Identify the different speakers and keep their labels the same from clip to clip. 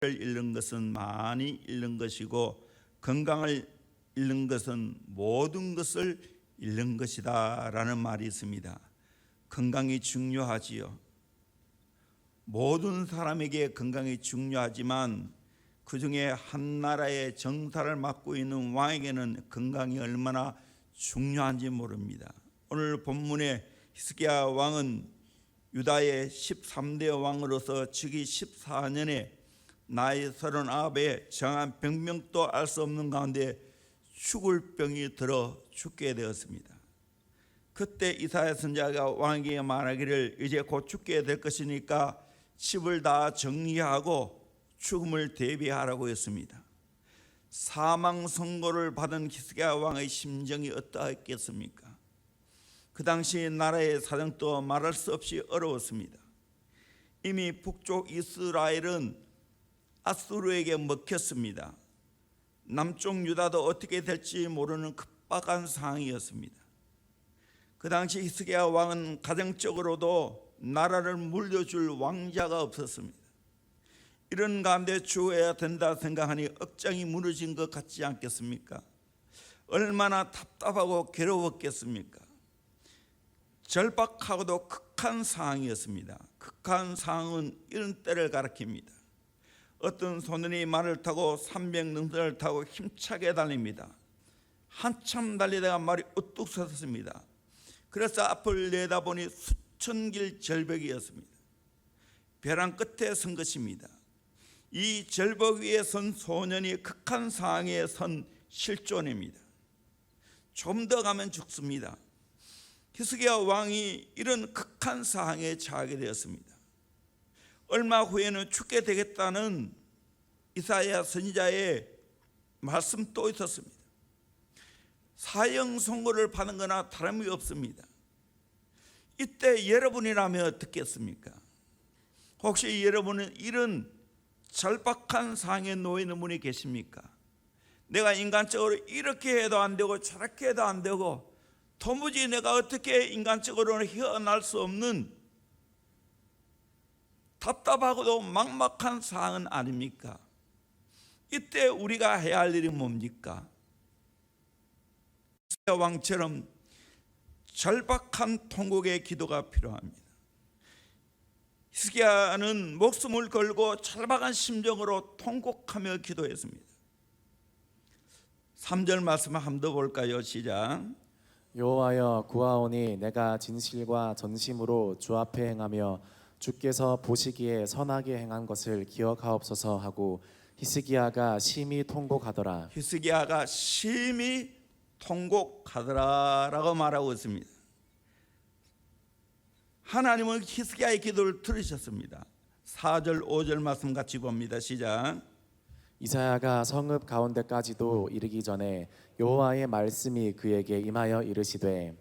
Speaker 1: 잃는 것은 많이 잃는 것이고 건강을 잃는 것은 모든 것을 잃는 것이다 라는 말이 있습니다. 건강이 중요하지요. 모든 사람에게 건강이 중요하지만 그 중에 한 나라의 정사를 맡고 있는 왕에게는 건강이 얼마나 중요한지 모릅니다. 오늘 본문의 히스기야 왕은 유다의 13대 왕으로서 즉위 14년에 나이 39에 정한 병명도 알 수 없는 가운데 죽을 병이 들어 죽게 되었습니다. 그때 이사야 선지자가 왕에게 말하기를 이제 곧 죽게 될 것이니까 집을 다 정리하고 죽음을 대비하라고 했습니다. 사망 선고를 받은 히스기야 왕의 심정이 어떠했겠습니까? 그 당시 나라의 사정도 말할 수 없이 어려웠습니다. 이미 북쪽 이스라엘은 아수르에게 먹혔습니다. 남쪽 유다도 어떻게 될지 모르는 급박한 상황이었습니다. 그 당시 히스기야 왕은 가정적으로도 나라를 물려줄 왕자가 없었습니다. 이런 가운데 죽어야 된다 생각하니 억장이 무너진 것 같지 않겠습니까? 얼마나 답답하고 괴로웠겠습니까? 절박하고도 극한 상황이었습니다. 극한 상황은 이런 때를 가리킵니다. 어떤 소년이 말을 타고 300능선을 타고 힘차게 달립니다. 한참 달리다가 말이 우뚝 섰습니다. 그래서 앞을 내다보니 수천 길 절벽이었습니다. 벼랑 끝에 선 것입니다. 이 절벽 위에 선 소년이 극한 상황에 선 실존입니다. 좀 더 가면 죽습니다. 히스기야 왕이 이런 극한 상황에 처하게 되었습니다. 얼마 후에는 죽게 되겠다는 이사야 선지자의 말씀 또 있었습니다. 사형 선고를 받은 거나 다름이 없습니다. 이때 여러분이라면 어떻겠습니까? 혹시 여러분은 이런 절박한 상황에 놓여 있는 분이 계십니까? 내가 인간적으로 이렇게 해도 안 되고 저렇게 해도 안 되고 도무지 내가 어떻게 인간적으로는 헤어날 수 없는 답답하고도 막막한 상황은 아닙니까? 이때 우리가 해야 할 일이 뭡니까? 히스기야 왕처럼 절박한 통곡의 기도가 필요합니다. 히스기야는 목숨을 걸고 절박한 심정으로 통곡하며 기도했습니다. 3절 말씀 한번 더 볼까요? 시작.
Speaker 2: 여호와여 구하오니 내가 진실과 전심으로 주 앞에 행하며 주께서 보시기에 선하게 행한 것을 기억하옵소서 하고 히스기야가 심히 통곡하더라.
Speaker 1: 히스기야가 심히 통곡하더라라고 말하고 있습니다. 하나님은 히스기야의 기도를 들으셨습니다. 4절 5절 말씀 같이 봅니다. 시작.
Speaker 2: 이사야가 성읍 가운데까지도 이르기 전에 여호와의 말씀이 그에게 임하여 이르시되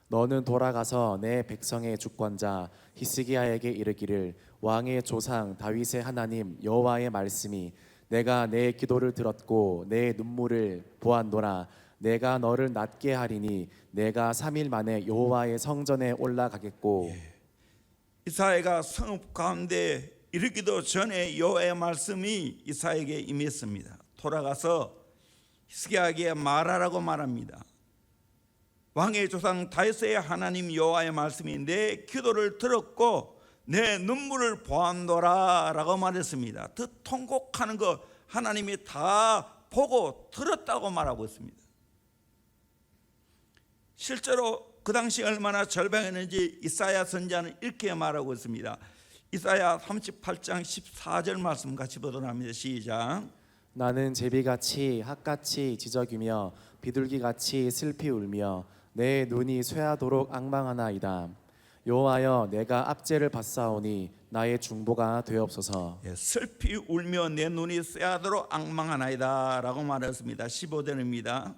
Speaker 2: 너는 돌아가서 내 백성의 주권자 히스기야에게 이르기를 왕의 조상 다윗의 하나님 여호와의 말씀이 내가 내 기도를 들었고 내 눈물을 보았노라. 내가 너를 낫게 하리니 내가 3일 만에 여호와의 성전에 올라가겠고.
Speaker 1: 이사야가 성읍 가운데 이르기도 전에 여호와의 말씀이 이사야에게 임했습니다. 돌아가서 히스기야에게 말하라고 말합니다. 왕의 조상 다윗의 하나님 여호와의 말씀이 내 기도를 들었고 내 눈물을 보았노라 라고 말했습니다. 그 통곡하는 거 하나님이 다 보고 들었다고 말하고 있습니다. 실제로 그 당시 얼마나 절박했는지 이사야 선지자는 이렇게 말하고 있습니다. 이사야 38장 14절 말씀 같이 보도록 합니다. 시작.
Speaker 2: 나는 제비같이 핫같이 지저귀며 비둘기같이 슬피 울며 내 눈이 쇠하도록 앙망하나이다. 여호와여 내가 압제를 받사오니 나의 중보가 되옵소서.
Speaker 1: 슬피 울며 내 눈이 쇠하도록 앙망하나이다 라고 말했습니다. 15절입니다.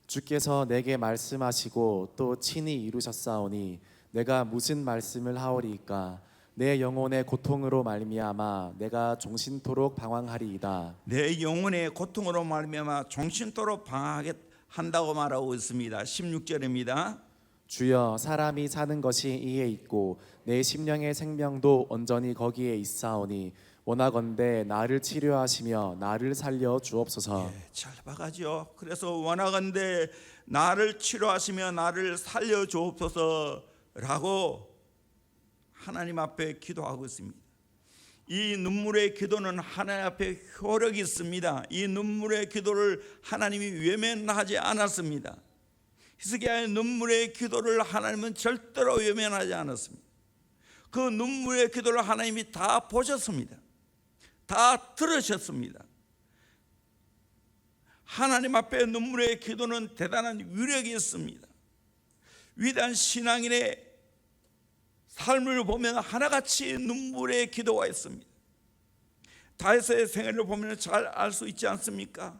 Speaker 2: 주께서 내게 말씀하시고 또 친히 이루셨사오니 내가 무슨 말씀을 하오리이까. 내 영혼의 고통으로 말미암아 내가 종신토록 방황하리이다.
Speaker 1: 내 영혼의 고통으로 말미암아 종신토록 방황하게 한다고 말하고 있습니다. 16절입니다.
Speaker 2: 주여 사람이 사는 것이 이에 있고 내 심령의 생명도 온전히 거기에 있사오니 원하건대 나를 치료하시며 나를 살려 주옵소서.
Speaker 1: 잘 봐가지요. 그래서 원하건대 나를 치료하시며 나를 살려 주옵소서라고 하나님 앞에 기도하고 있습니다. 이 눈물의 기도는 하나님 앞에 효력이 있습니다. 이 눈물의 기도를 하나님이 외면하지 않았습니다. 히스기야의 눈물의 기도를 하나님은 절대로 외면하지 않았습니다. 그 눈물의 기도를 하나님이 다 보셨습니다. 다 들으셨습니다. 하나님 앞에 눈물의 기도는 대단한 위력이 있습니다. 위대한 신앙인의 삶을 보면 하나같이 눈물의 기도가 있습니다. 다윗의 생애를 보면 잘 알 수 있지 않습니까?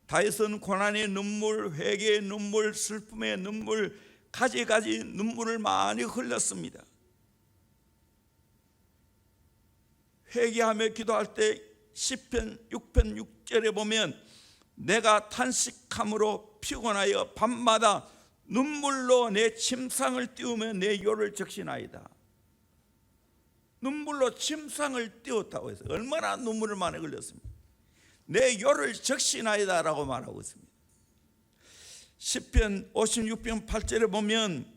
Speaker 1: 다윗은 고난의 눈물, 회개의 눈물, 슬픔의 눈물, 가지가지 눈물을 많이 흘렸습니다. 회개하며 기도할 때 시편 6편 6절에 보면 내가 탄식함으로 피곤하여 밤마다 눈물로 내 침상을 띄우며 내 혀를 적시나이다. 눈물로 침상을 띄웠다고 해서 얼마나 눈물을 많이 흘렸습니까? 내 혀를 적시나이다 라고 말하고 있습니다. 시편 56편 8절에 보면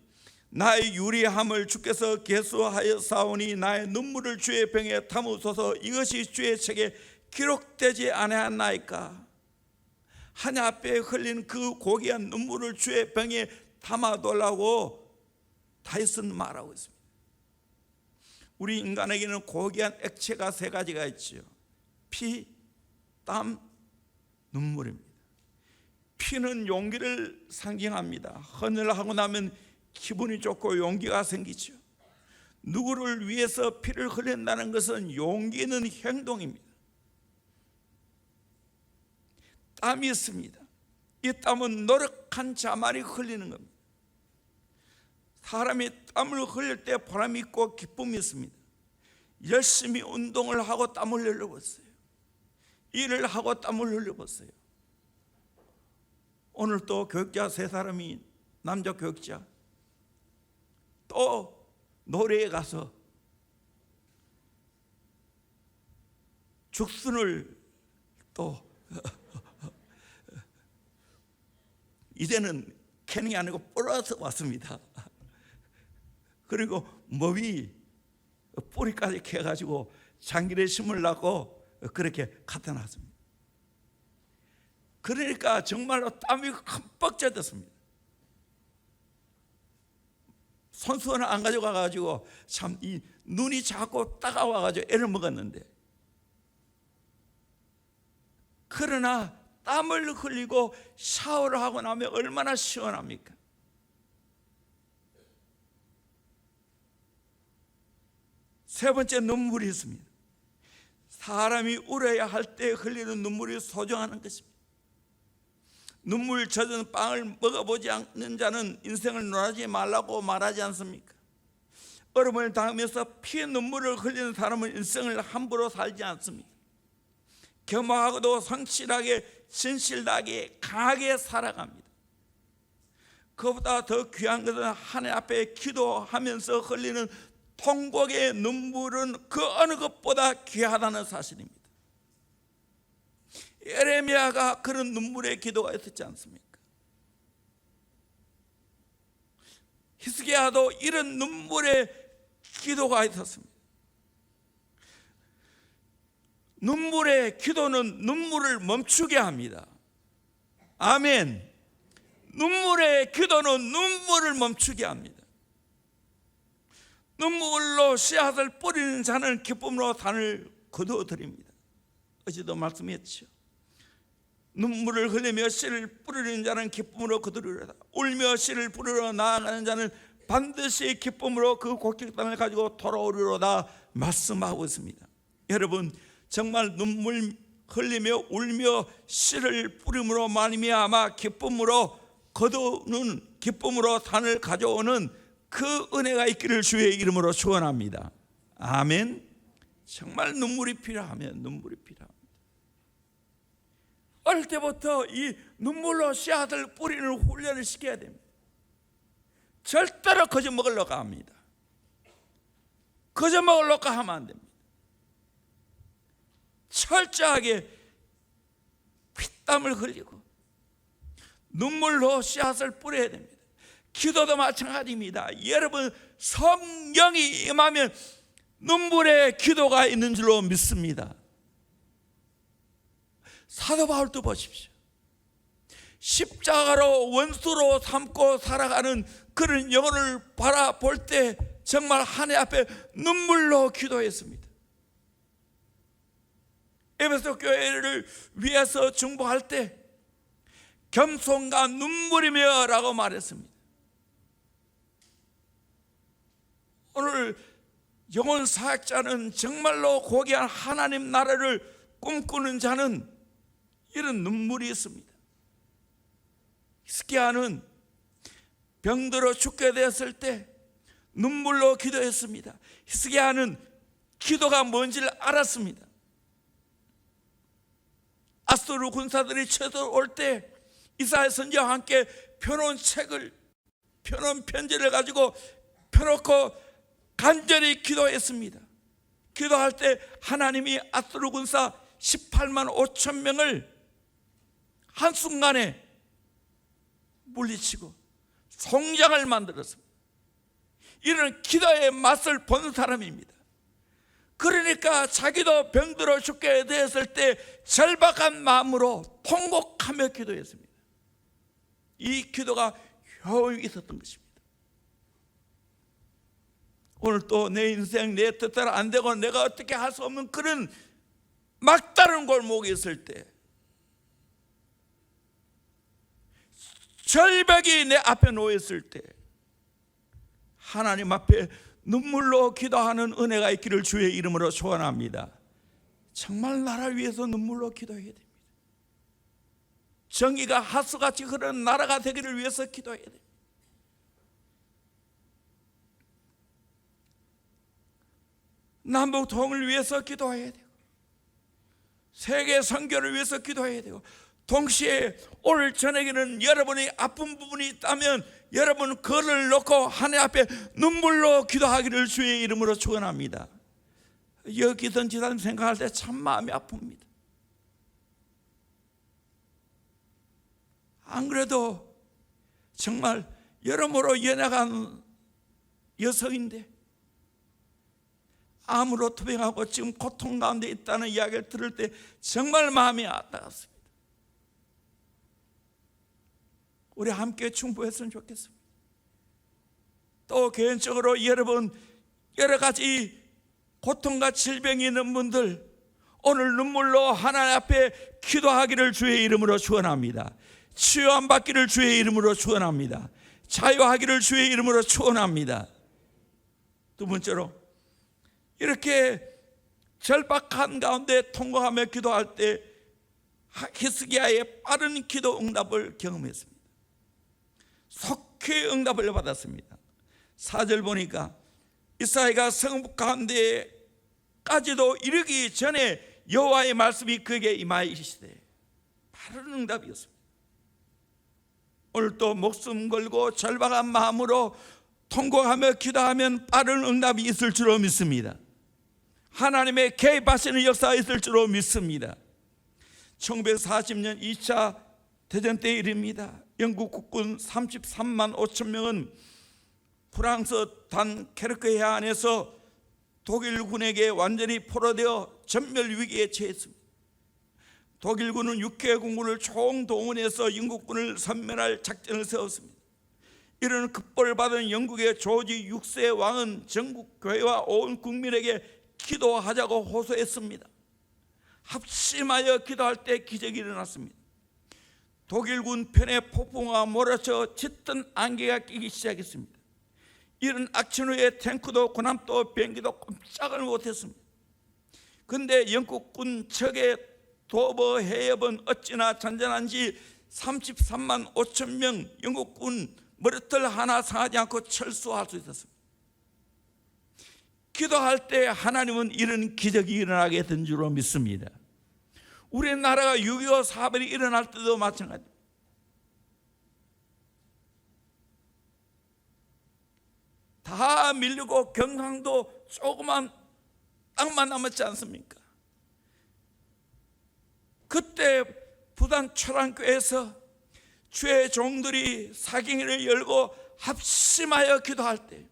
Speaker 1: 나의 유리함을 주께서 계수하여 사오니 나의 눈물을 주의 병에 담으소서. 이것이 주의 책에 기록되지 아니하나이까. 하늘 앞에 흘린 그 고귀한 눈물을 주의 병에 담아두라고 다윗은 말하고 있습니다. 우리 인간에게는 고귀한 액체가 세 가지가 있죠. 피, 땀, 눈물입니다. 피는 용기를 상징합니다. 헌혈을 하고 나면 기분이 좋고 용기가 생기죠. 누구를 위해서 피를 흘린다는 것은 용기 있는 행동입니다. 땀이 있습니다. 이 땀은 노력한 자만이 흘리는 겁니다. 사람이 땀을 흘릴 때 보람이 있고 기쁨이 있습니다. 열심히 운동을 하고 땀을 흘려보세요. 일을 하고 땀을 흘려보세요. 오늘 또 교육자 세 사람이, 남자 교육자 또 노래에 가서 죽순을 또 이제는 캐닝이 아니고 뿌려서 왔습니다. 그리고 머위 뿌리까지 캐가지고 장기를 심으려고 그렇게 갖다 놨습니다. 그러니까 정말로 땀이 흠뻑 젖었습니다. 손수건을 안 가져가가지고 참 이 눈이 자꾸 따가워가지고 애를 먹었는데, 그러나 땀을 흘리고 샤워를 하고 나면 얼마나 시원합니까? 세 번째, 눈물이 있습니다. 사람이 울어야 할 때 흘리는 눈물이 소중한 것입니다. 눈물 젖은 빵을 먹어보지 않는 자는 인생을 논하지 말라고 말하지 않습니까? 어려움을 당하면서 피의 눈물을 흘리는 사람은 인생을 함부로 살지 않습니다. 겸허하고도 성실하게, 진실하게, 강하게 살아갑니다. 그보다 더 귀한 것은 하나님 앞에 기도하면서 흘리는 통곡의 눈물은 그 어느 것보다 귀하다는 사실입니다. 예레미야가 그런 눈물의 기도가 있었지 않습니까? 히스기야도 이런 눈물의 기도가 있었습니다. 눈물의 기도는 눈물을 멈추게 합니다. 아멘. 눈물의 기도는 눈물을 멈추게 합니다. 눈물로 씨앗을 뿌리는 자는 기쁨으로 단을 거두어드립니다. 어제도 말씀했죠. 눈물을 흘리며 씨를 뿌리는 자는 기쁨으로 거두리로다. 울며 씨를 뿌리러 나아가는 자는 반드시 기쁨으로 그 곡식단을 가지고 돌아오리로다 말씀하고 있습니다. 여러분, 정말 눈물 흘리며 울며 씨를 뿌림으로 말미암아 기쁨으로 거두는, 기쁨으로 단을 가져오는 그 은혜가 있기를 주의 이름으로 축원합니다. 아멘. 정말 눈물이 필요하면 눈물이 필요합니다. 어릴 때부터 이 눈물로 씨앗을 뿌리는 훈련을 시켜야 됩니다. 절대로 거저 먹으려고, 합니다. 거저 먹으려고 하면 안 됩니다. 철저하게 피땀을 흘리고 눈물로 씨앗을 뿌려야 됩니다. 기도도 마찬가지입니다. 여러분, 성령이 임하면 눈물의 기도가 있는 줄로 믿습니다. 사도 바울도 보십시오. 십자가로 원수로 삼고 살아가는 그런 영혼을 바라볼 때 정말 하나님 앞에 눈물로 기도했습니다. 에베소 교회를 위해서 중보할 때 겸손과 눈물이며 라고 말했습니다. 오늘 영혼 사역자는 정말로 고귀한 하나님 나라를 꿈꾸는 자는 이런 눈물이 있습니다. 히스기야는 병들어 죽게 되었을 때 눈물로 기도했습니다. 히스기야는 기도가 뭔지를 알았습니다. 아수르 군사들이 쳐들어올 때 이사야 선지자와 함께 펴놓은 편지를 가지고 펴놓고 간절히 기도했습니다. 기도할 때 하나님이 아수르 군사 18만 5천 명을 한순간에 물리치고 송장을 만들었습니다. 이런 기도의 맛을 본 사람입니다. 그러니까 자기도 병들어 죽게 되었을 때 절박한 마음으로 통곡하며 기도했습니다. 이 기도가 효용이 있었던 것입니다. 오늘 또 내 인생 내 뜻대로 안 되고 내가 어떻게 할 수 없는 그런 막다른 골목에 있을 때, 절벽이 내 앞에 놓였을 때 하나님 앞에 눈물로 기도하는 은혜가 있기를 주의 이름으로 축원합니다. 정말 나라를 위해서 눈물로 기도해야 됩니다. 정의가 하수같이 흐르는 나라가 되기를 위해서 기도해야 됩니다. 남북 통일을 위해서 기도해야 되고 세계 선교를 위해서 기도해야 되고, 동시에 오늘 저녁에는 여러분이 아픈 부분이 있다면 여러분 그를 놓고 하나님 앞에 눈물로 기도하기를 주의 이름으로 축원합니다. 여기 있던 지사님 생각할 때 참 마음이 아픕니다. 안 그래도 정말 여러모로 연약한 여성인데 암으로 투병하고 지금 고통 가운데 있다는 이야기를 들을 때 정말 마음이 아따갔습니다. 우리 함께 충고했으면 좋겠습니다. 또 개인적으로 여러분 여러 가지 고통과 질병이 있는 분들 오늘 눈물로 하나님 앞에 기도하기를 주의 이름으로 축원합니다. 치유함 받기를 주의 이름으로 축원합니다. 자유하기를 주의 이름으로 축원합니다. 두 번째로 이렇게 절박한 가운데 통과하며 기도할 때 히스기야의 빠른 기도 응답을 경험했습니다. 속히 응답을 받았습니다. 4절 보니까 이사야가 성읍 가운데까지도 이르기 전에 여호와의 말씀이 그에게 임하이시되, 빠른 응답이었습니다. 오늘 또 목숨 걸고 절박한 마음으로 통곡하며 기도하면 빠른 응답이 있을 줄로 믿습니다. 하나님의 개입하시는 역사가 있을 줄로 믿습니다. 1940년 2차 대전 때 일입니다. 영국 국군 33만 5천 명은 프랑스 단케르크 해안에서 독일군에게 완전히 포로되어 전멸 위기에 처했습니다. 독일군은 6개 군군을 총동원해서 영국군을 섬멸할 작전을 세웠습니다. 이런 급보를 받은 영국의 조지 6세 왕은 전국 교회와 온 국민에게 기도하자고 호소했습니다. 합심하여 기도할 때 기적이 일어났습니다. 독일군 편에 폭풍우가 몰아쳐 짙은 안개가 끼기 시작했습니다. 이런 악천 후에 탱크도 군함도 비행기도 꼼짝을 못했습니다. 그런데 영국군 척의 도보 해협은 어찌나 잔잔한지 33만 5천 명 영국군 머리털 하나 상하지 않고 철수할 수 있었습니다. 기도할 때 하나님은 이런 기적이 일어나게 된 줄로 믿습니다. 우리나라가 6.25 사변이 일어날 때도 마찬가지입니다. 다 밀리고 경상도 조그만 땅만 남았지 않습니까? 그때 부산 초랑교회에서 주의 종들이 사경회를 열고 합심하여 기도할 때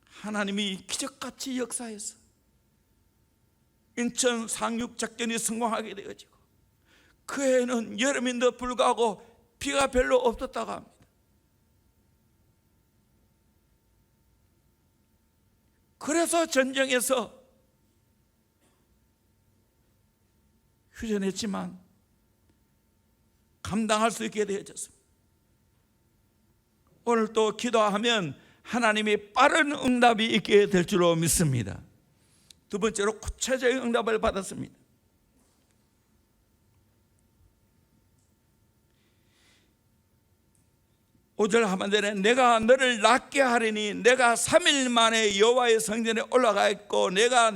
Speaker 1: 하나님이 기적같이 역사해서 인천 상륙작전이 성공하게 되어지고 그 해에는 여름인데 불구하고 비가 별로 없었다고 합니다. 그래서 전쟁에서 휴전했지만 감당할 수 있게 되어졌습니다. 오늘 또 기도하면 하나님이 빠른 응답이 있게 될 줄로 믿습니다. 두 번째로 구체적인 응답을 받았습니다. 5절 하반절에 내가 너를 낫게 하리니 내가 3일 만에 여호와의 성전에 올라가 있고 내가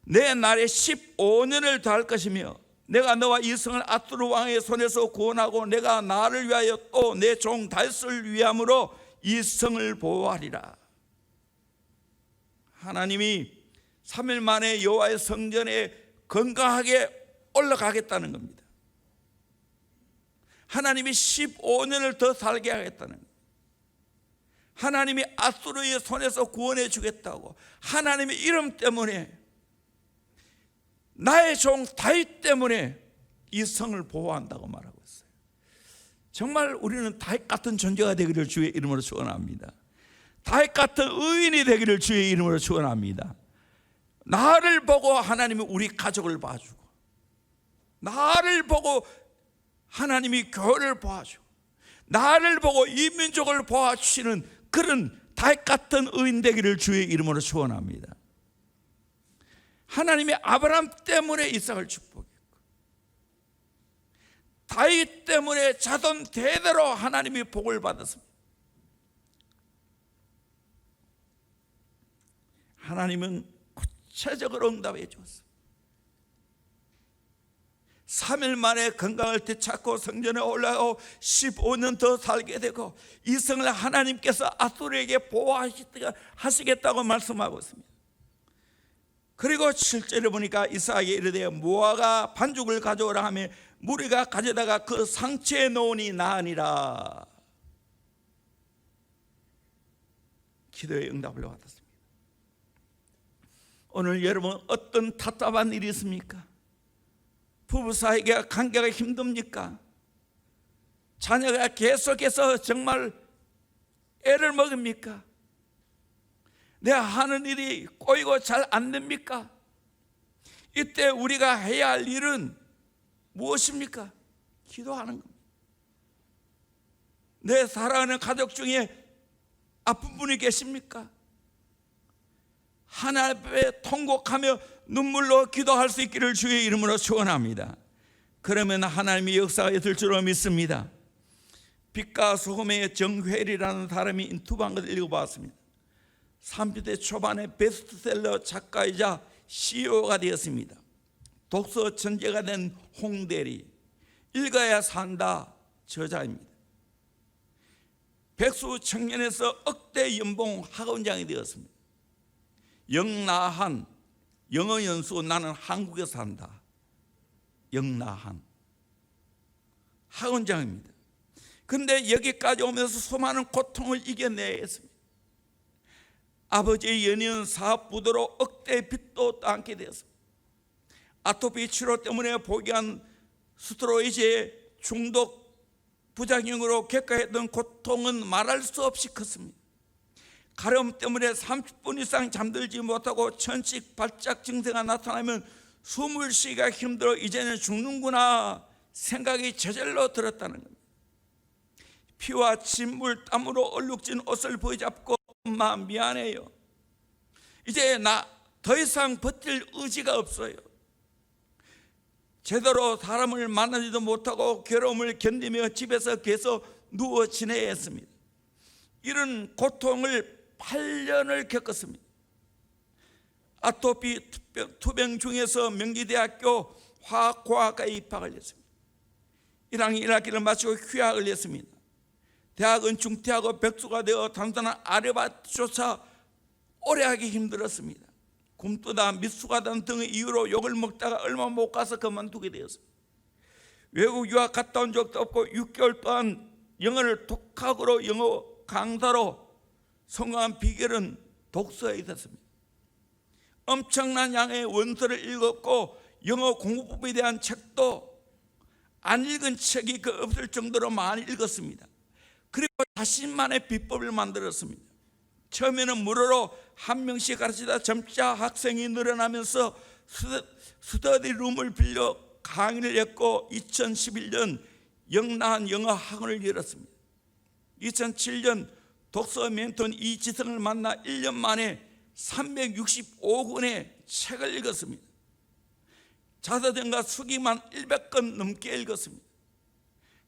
Speaker 1: 내 날에 15년을 더할 것이며 내가 너와 이 성을 아수르 왕의 손에서 구원하고 내가 나를 위하여 또 내 종 다윗을 위함으로 이 성을 보호하리라. 하나님이 3일 만에 여호와의 성전에 건강하게 올라가겠다는 겁니다. 하나님이 15년을 더 살게 하겠다는 겁니다. 하나님이 아수르의 손에서 구원해 주겠다고, 하나님의 이름 때문에, 나의 종 다윗 때문에 이 성을 보호한다고 말하고 있어요. 정말 우리는 다윗 같은 존재가 되기를 주의 이름으로 축원합니다. 다윗 같은 의인이 되기를 주의 이름으로 축원합니다. 나를 보고 하나님이 우리 가족을 봐주고, 나를 보고 하나님이 교회를 보아주고, 나를 보고 이 민족을 보아주시는 그런 다윗 같은 의인 되기를 주의 이름으로 축원합니다. 하나님이 아브라함 때문에 이삭을 축복했고, 다윗 때문에 자손 대대로 하나님이 복을 받았습니다. 하나님은 구체적으로 응답해 주었습니다. 3일 만에 건강을 되찾고 성전에 올라가고 15년 더 살게 되고 이 성을 하나님께서 아수르에게 보호하시겠다고 말씀하고 있습니다. 그리고 7절에 보니까 이삭에게 이르되 무화과 반죽을 가져오라 하며 무리가 가져다가 그 상처에 놓으니 나으니라. 기도의 응답을 받았습니다. 오늘 여러분 어떤 답답한 일이 있습니까? 부부 사이가 관계가 힘듭니까? 자녀가 계속해서 정말 애를 먹습니까? 내가 하는 일이 꼬이고 잘 안 됩니까? 이때 우리가 해야 할 일은 무엇입니까? 기도하는 겁니다. 내 사랑하는 가족 중에 아픈 분이 계십니까? 하나님 앞에 통곡하며 눈물로 기도할 수 있기를 주의 이름으로 축원합니다. 그러면 하나님의 역사가 있을 줄로 믿습니다. 빛과 소금의 정회리라는 사람이 인터뷰한 것을 읽어봤습니다. 30대 초반에 베스트셀러 작가이자 CEO가 되었습니다. 독서 천재가 된 홍대리, 읽어야 산다 저자입니다. 백수 청년에서 억대 연봉 학원장이 되었습니다. 영나한, 영어 연수 나는 한국에서 산다. 영나한 학원장입니다. 그런데 여기까지 오면서 수많은 고통을 이겨내야 했습니다. 아버지의 연이은 사업 부도로 억대 빚도 떠안게 되었습니다. 아토피 치료 때문에 포기한 스테로이드의 중독 부작용으로 겪어했던 고통은 말할 수 없이 컸습니다. 가려움 때문에 30분 이상 잠들지 못하고 천식 발작 증세가 나타나면 숨을 쉬기가 힘들어 이제는 죽는구나 생각이 저절로 들었다는 겁니다. 피와 진물 땀으로 얼룩진 옷을 부여잡고 엄마 미안해요. 이제 나 더 이상 버틸 의지가 없어요. 제대로 사람을 만나지도 못하고 괴로움을 견디며 집에서 계속 누워 지내야 했습니다. 이런 고통을 8년을 겪었습니다. 아토피 투병 중에서 명지대학교 화학과학과에 입학을 했습니다. 1학년 1학기를 마치고 휴학을 했습니다. 대학은 중퇴하고 백수가 되어 단순한 아르바이트조차 오래 하기 힘들었습니다. 굶뜨다 미숙하다는 등의 이유로 욕을 먹다가 얼마 못 가서 그만두게 되었습니다. 외국 유학 갔다 온 적도 없고 6개월 동안 영어를 독학으로 영어 강사로 성공한 비결은 독서에 있었습니다. 엄청난 양의 원서를 읽었고 영어 공부법에 대한 책도 안 읽은 책이 없을 정도로 많이 읽었습니다. 그리고 자신만의 비법을 만들었습니다. 처음에는 무료로 한 명씩 가르치다 점차 학생이 늘어나면서 스터디룸을 빌려 강의를 했고 2011년 영라한 영어 학원을 열었습니다. 2007년 독서 멘토 이지성을 만나 1년 만에 365권의 책을 읽었습니다. 자서전과 수기만 100권 넘게 읽었습니다.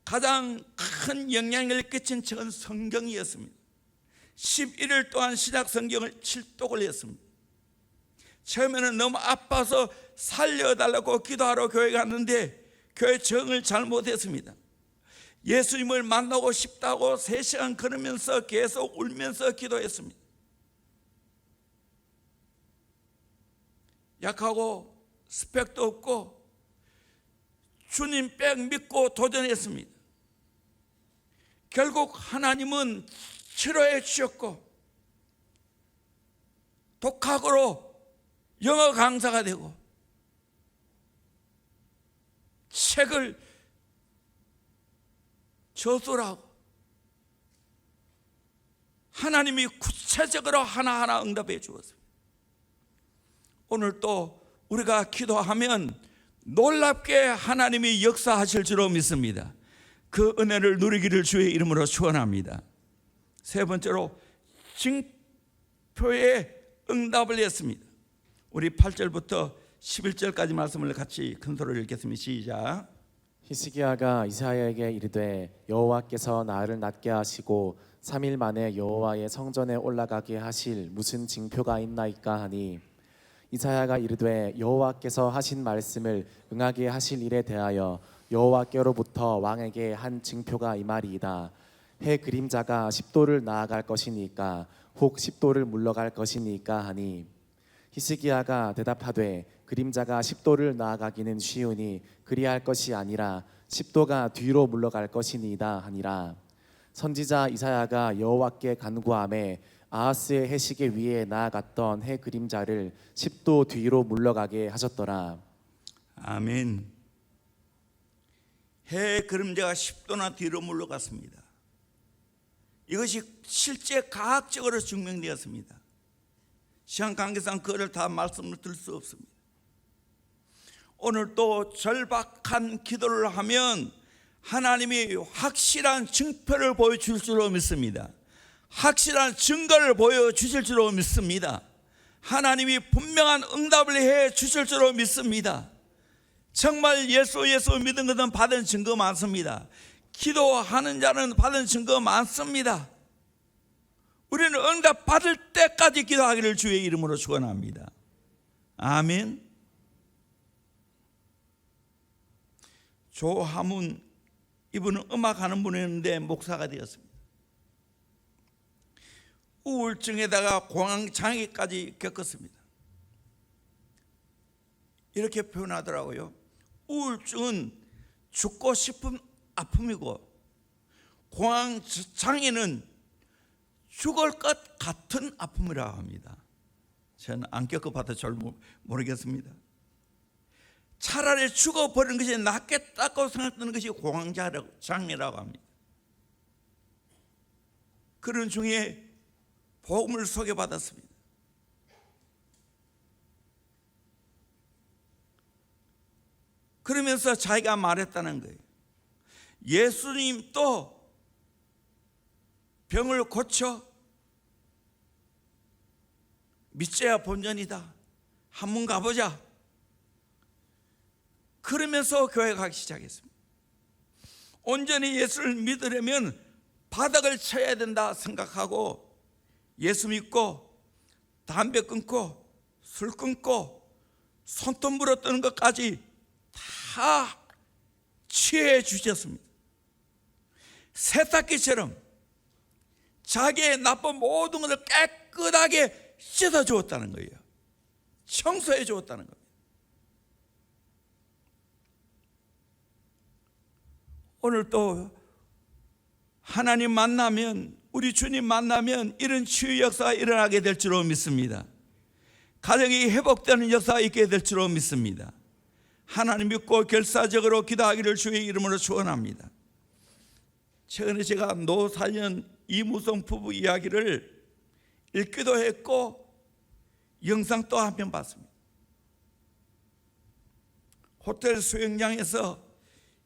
Speaker 1: 가장 큰 영향을 끼친 책은 성경이었습니다. 11일 동안 신약 성경을 7독을 했습니다. 처음에는 너무 아파서 살려달라고 기도하러 교회 갔는데 교회 적응을 잘못했습니다. 예수님을 만나고 싶다고 3시간 걸으면서 계속 울면서 기도했습니다. 약하고 스펙도 없고 주님 백 믿고 도전했습니다. 결국 하나님은 치료해 주셨고 독학으로 영어 강사가 되고 책을 저술하고 하나님이 구체적으로 하나하나 응답해 주었습니다. 오늘 또 우리가 기도하면 놀랍게 하나님이 역사하실 줄로 믿습니다. 그 은혜를 누리기를 주의 이름으로 축원합니다. 세 번째로 징표의 응답을 했습니다. 우리 8절부터 11절까지 말씀을 같이 큰 소리로 읽겠습니다. 시작.
Speaker 2: 히스기야가 이사야에게 이르되 여호와께서 나를 낫게 하시고 3일 만에 여호와의 성전에 올라가게 하실 무슨 징표가 있나이까 하니 이사야가 이르되 여호와께서 하신 말씀을 응하게 하실 일에 대하여 여호와께로부터 왕에게 한 징표가 이 말이이다. 해 그림자가 10도를 나아갈 것이니까 혹 10도를 물러갈 것이니까 하니 히스기야가 대답하되 그림자가 10도를 나아가기는 쉬우니 그리할 것이 아니라 10도가 뒤로 물러갈 것이니이다 하니라. 선지자 이사야가 여호와께 간구하매 아하스의 해시계 위에 나아갔던 해 그림자를 10도 뒤로 물러가게 하셨더라.
Speaker 1: 아멘. 해 그림자가 10도나 뒤로 물러갔습니다. 이것이 실제 과학적으로 증명되었습니다. 시간 관계상 그를 다 말씀을 드릴 수 없습니다. 오늘 또 절박한 기도를 하면 하나님이 확실한 증표를 보여줄 줄로 믿습니다. 확실한 증거를 보여주실 줄로 믿습니다. 하나님이 분명한 응답을 해 주실 줄로 믿습니다. 정말 예수 믿은 것은 받은 증거 많습니다. 기도하는 자는 받은 증거 많습니다. 우리는 응답 받을 때까지 기도하기를 주의 이름으로 축원합니다. 아멘. 조하문 이분은 음악하는 분이었는데 목사가 되었습니다. 우울증에다가 공황장애까지 겪었습니다. 이렇게 표현하더라고요. 우울증은 죽고 싶은 아픔이고 공황장애는 죽을 것 같은 아픔이라고 합니다. 저는 안 겪어봐도 잘 모르겠습니다. 차라리 죽어버리는 것이 낫겠다고 생각하는 것이 공황장애라고 합니다. 그런 중에 복음을 소개받았습니다. 그러면서 자기가 말했다는 거예요. 예수님도 병을 고쳐 믿어야 본전이다. 한번 가보자. 그러면서 교회 가기 시작했습니다. 온전히 예수를 믿으려면 바닥을 쳐야 된다 생각하고 예수 믿고 담배 끊고 술 끊고 손톱 물어뜨는 것까지 다 취해 주셨습니다. 세탁기처럼 자기의 나쁜 모든 것을 깨끗하게 씻어 주었다는 거예요. 청소해 주었다는 겁니다. 오늘 또 하나님 만나면, 우리 주님 만나면 이런 치유 역사가 일어나게 될 줄로 믿습니다. 가정이 회복되는 역사가 있게 될 줄로 믿습니다. 하나님 믿고 결사적으로 기도하기를 주의 이름으로 축원합니다. 최근에 제가 노사연 이무성 부부 이야기를 읽기도 했고 영상 또 한 편 봤습니다. 호텔 수영장에서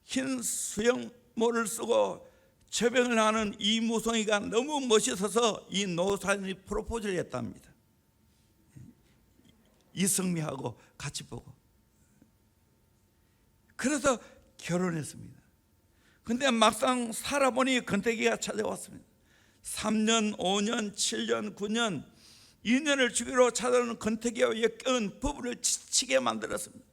Speaker 1: 흰 수영모를 쓰고 처병을 하는 이무성이가 너무 멋있어서 이 노사연이 프로포즈를 했답니다. 이성미하고 같이 보고, 그래서 결혼했습니다. 근데 막상 살아보니 권태기가 찾아왔습니다. 3년, 5년, 7년, 9년, 2년을 주기로 찾아오는 권태기와 역겨운 부부를 지치게 만들었습니다.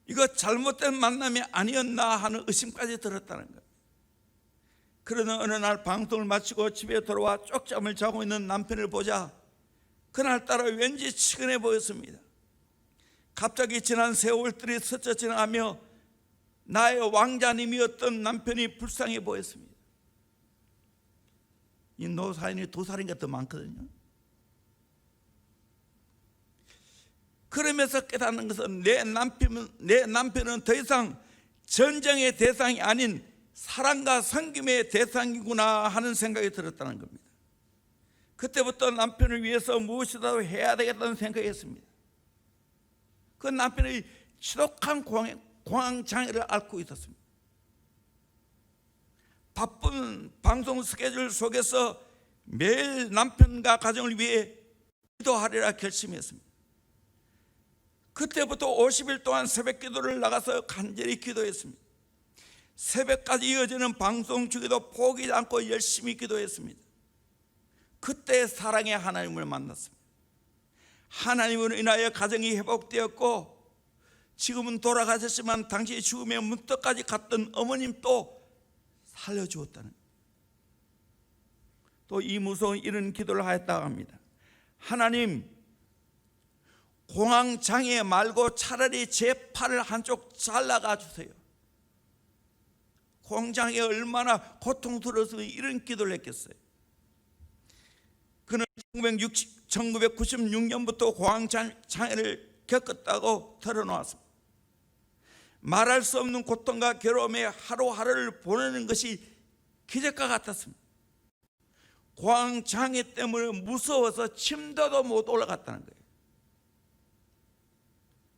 Speaker 1: 이거 잘못된 만남이 아니었나 하는 의심까지 들었다는 거예요. 그러나 어느 날 방송을 마치고 집에 돌아와 쪽잠을 자고 있는 남편을 보자 그날따라 왠지 치근해 보였습니다. 갑자기 지난 세월들이 스쳐 지나가며 나의 왕자님이었던 남편이 불쌍해 보였습니다. 이 노사연이 2살인가 더 많거든요. 그러면서 깨닫는 것은 내 남편은 더 이상 전쟁의 대상이 아닌 사랑과 섬김의 대상이구나 하는 생각이 들었다는 겁니다. 그때부터 남편을 위해서 무엇이라도 해야 되겠다는 생각이 했습니다. 그 남편의 지독한 공황장애를 앓고 있었습니다. 바쁜 방송 스케줄 속에서 매일 남편과 가정을 위해 기도하리라 결심했습니다. 그때부터 50일 동안 새벽 기도를 나가서 간절히 기도했습니다. 새벽까지 이어지는 방송 주기도 포기하지 않고 열심히 기도했습니다. 그때 사랑의 하나님을 만났습니다. 하나님으로 인하여 가정이 회복되었고, 지금은 돌아가셨지만 당시 죽음의 문턱까지 갔던 어머님도 살려주었다는, 또 이 무서운 이런 기도를 하였다고 합니다. 하나님, 공황장애 말고 차라리 제 팔을 한쪽 잘라가 주세요. 공황장애 얼마나 고통스러워서 이런 기도를 했겠어요. 그는 1996년부터 공황장애를 겪었다고 털어놓았습니다. 말할 수 없는 고통과 괴로움에 하루하루를 보내는 것이 기적과 같았습니다. 공황장애 때문에 무서워서 침대도 못 올라갔다는 거예요.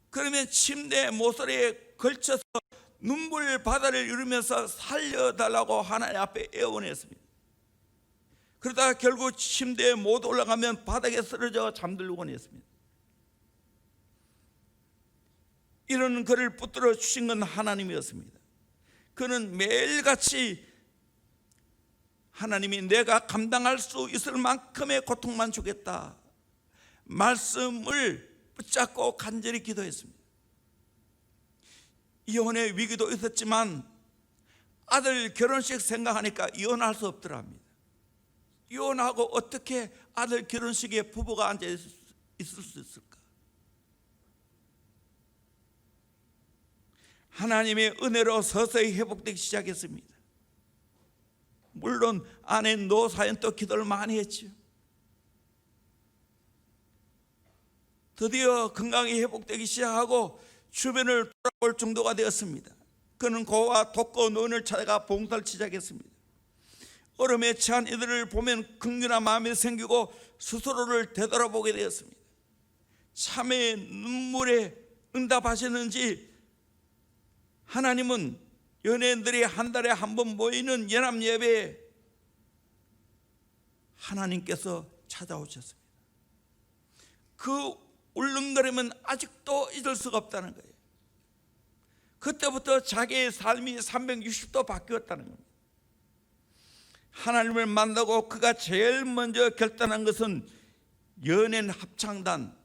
Speaker 1: 그러면 침대 모서리에 걸쳐서 눈물 바다를 이루면서 살려달라고 하나님 앞에 애원했습니다. 그러다가 결국 침대에 못 올라가면 바닥에 쓰러져 잠들곤 했습니다. 이런 그를 붙들어 주신 건 하나님이었습니다. 그는 매일같이 하나님이 내가 감당할 수 있을 만큼의 고통만 주겠다 말씀을 붙잡고 간절히 기도했습니다. 이혼의 위기도 있었지만 아들 결혼식 생각하니까 이혼할 수 없더랍니다. 이혼하고 어떻게 아들 결혼식에 부부가 앉아 있을 수 있을까? 하나님의 은혜로 서서히 회복되기 시작했습니다. 물론 아내 노사연도 기도를 많이 했죠. 드디어 건강이 회복되기 시작하고 주변을 돌아볼 정도가 되었습니다. 그는 고와 독거 노인을 찾아가 봉사를 시작했습니다. 얼음에 처한 이들을 보면 긍휼한 마음이 생기고 스스로를 되돌아보게 되었습니다. 참의 눈물에 응답하시는지 하나님은 연예인들이 한 달에 한 번 모이는 연합 예배에 하나님께서 찾아오셨습니다. 그 울렁거림은 아직도 잊을 수가 없다는 거예요. 그때부터 자기의 삶이 360도 바뀌었다는 겁니다. 하나님을 만나고 그가 제일 먼저 결단한 것은 연예인 합창단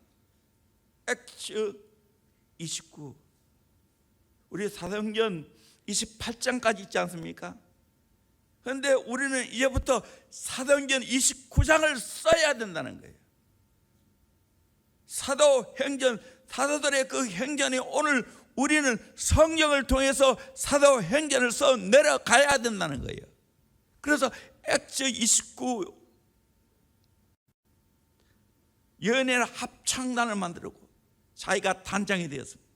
Speaker 1: 엑스 29, 우리 사도행전 28장까지 있지 않습니까? 그런데 우리는 이제부터 사도행전 29장을 써야 된다는 거예요. 사도행전, 사도들의 그 행전이 오늘 우리는 성경을 통해서 사도행전을 써 내려가야 된다는 거예요. 그래서 액트 29 연예인 합창단을 만들고 자기가 단장이 되었습니다.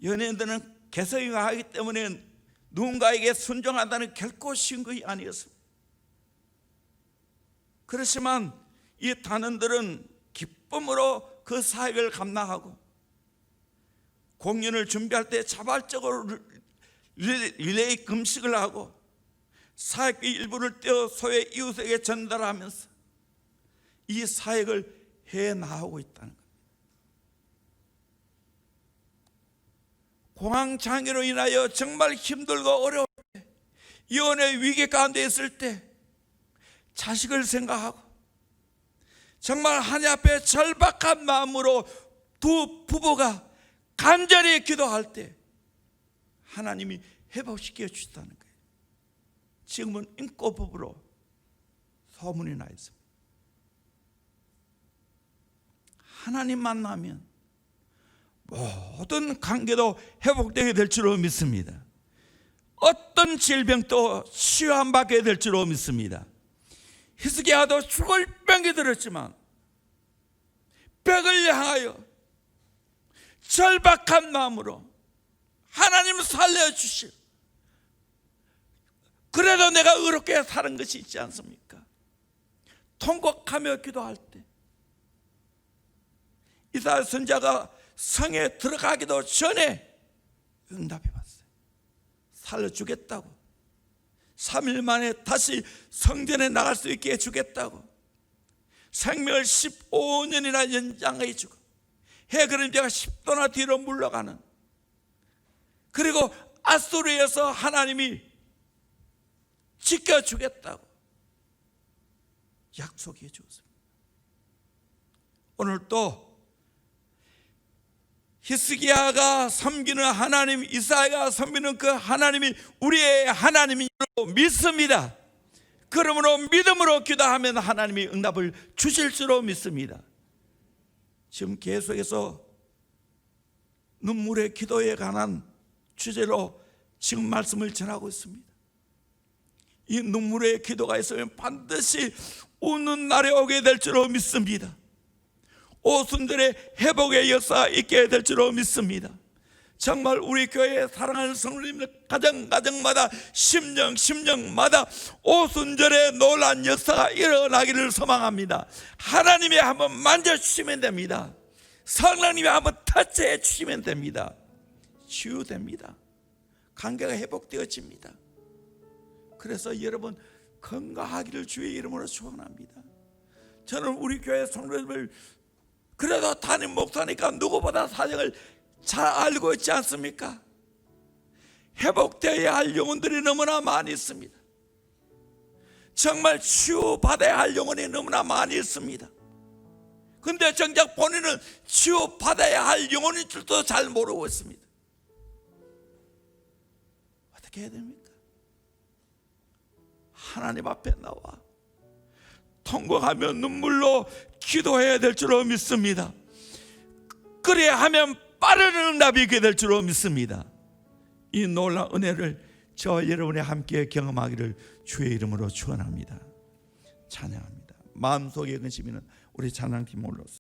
Speaker 1: 연예인들은 개성이가 하기 때문에 누군가에게 순종한다는 결코 쉬운 것이 아니었습니다. 그렇지만 이 단원들은 기쁨으로 그 사역을 감당하고 공연을 준비할 때 자발적으로 릴레이 금식을 하고 사역의 일부를 떼어 소외 이웃에게 전달하면서 이 사역을 해나가고 있다는 겁니다. 공황장애로 인하여 정말 힘들고 어려울 때, 이혼의 위기 가운데 있을 때 자식을 생각하고 정말 하나님 앞에 절박한 마음으로 두 부부가 간절히 기도할 때 하나님이 회복시켜 주시다는 거예요. 지금은 인고 부부로 소문이 나 있습니다. 하나님 만나면 모든 관계도 회복되게 될 줄로 믿습니다. 어떤 질병도 치유받게 될 줄로 믿습니다. 히스기야도 죽을 병이 들었지만 벽을 향하여 절박한 마음으로 하나님 살려주시오. 그래도 내가 의롭게 사는 것이 있지 않습니까? 통곡하며 기도할 때 이사야 선지자가 성에 들어가기도 전에 응답해 봤어요. 살려주겠다고, 3일 만에 다시 성전에 나갈 수 있게 해주겠다고, 생명을 15년이나 연장해 주고 해 그림자가 10도나 뒤로 물러가는, 그리고 아수르에서 하나님이 지켜주겠다고 약속해 주었습니다. 오늘 또 히스기야가 섬기는 하나님, 이사야가 섬기는 그 하나님이 우리의 하나님이로 믿습니다. 그러므로 믿음으로 기도하면 하나님이 응답을 주실 줄로 믿습니다. 지금 계속해서 눈물의 기도에 관한 주제로 지금 말씀을 전하고 있습니다. 이 눈물의 기도가 있으면 반드시 우는 날이 오게 될 줄로 믿습니다. 오순절의 회복의 역사가 있게 될 줄로 믿습니다. 정말 우리 교회에 사랑하는 성도님들 가정마다 심령마다 오순절의 놀란 역사가 일어나기를 소망합니다. 하나님이 한번 만져주시면 됩니다. 성령님이 한번 터치해 주시면 됩니다. 치유됩니다. 관계가 회복되어집니다. 그래서 여러분 건강하기를 주의 이름으로 축원합니다. 저는 우리 교회 성도님을 그래도 담임 목사니까 누구보다 사정을 잘 알고 있지 않습니까? 회복되어야 할 영혼들이 너무나 많이 있습니다. 정말 치유받아야 할 영혼이 너무나 많이 있습니다. 근데 정작 본인은 치유받아야 할 영혼인 줄도 잘 모르고 있습니다. 어떻게 해야 됩니까? 하나님 앞에 나와 통곡하며 눈물로 기도해야 될 줄로 믿습니다. 그래야 하면 빠른 응답이 있게 될 줄로 믿습니다. 이 놀라운 은혜를 저와 여러분이 함께 경험하기를 주의 이름으로 축원합니다. 찬양합니다. 마음속에 근심이는 우리 찬양팀 올라오세요.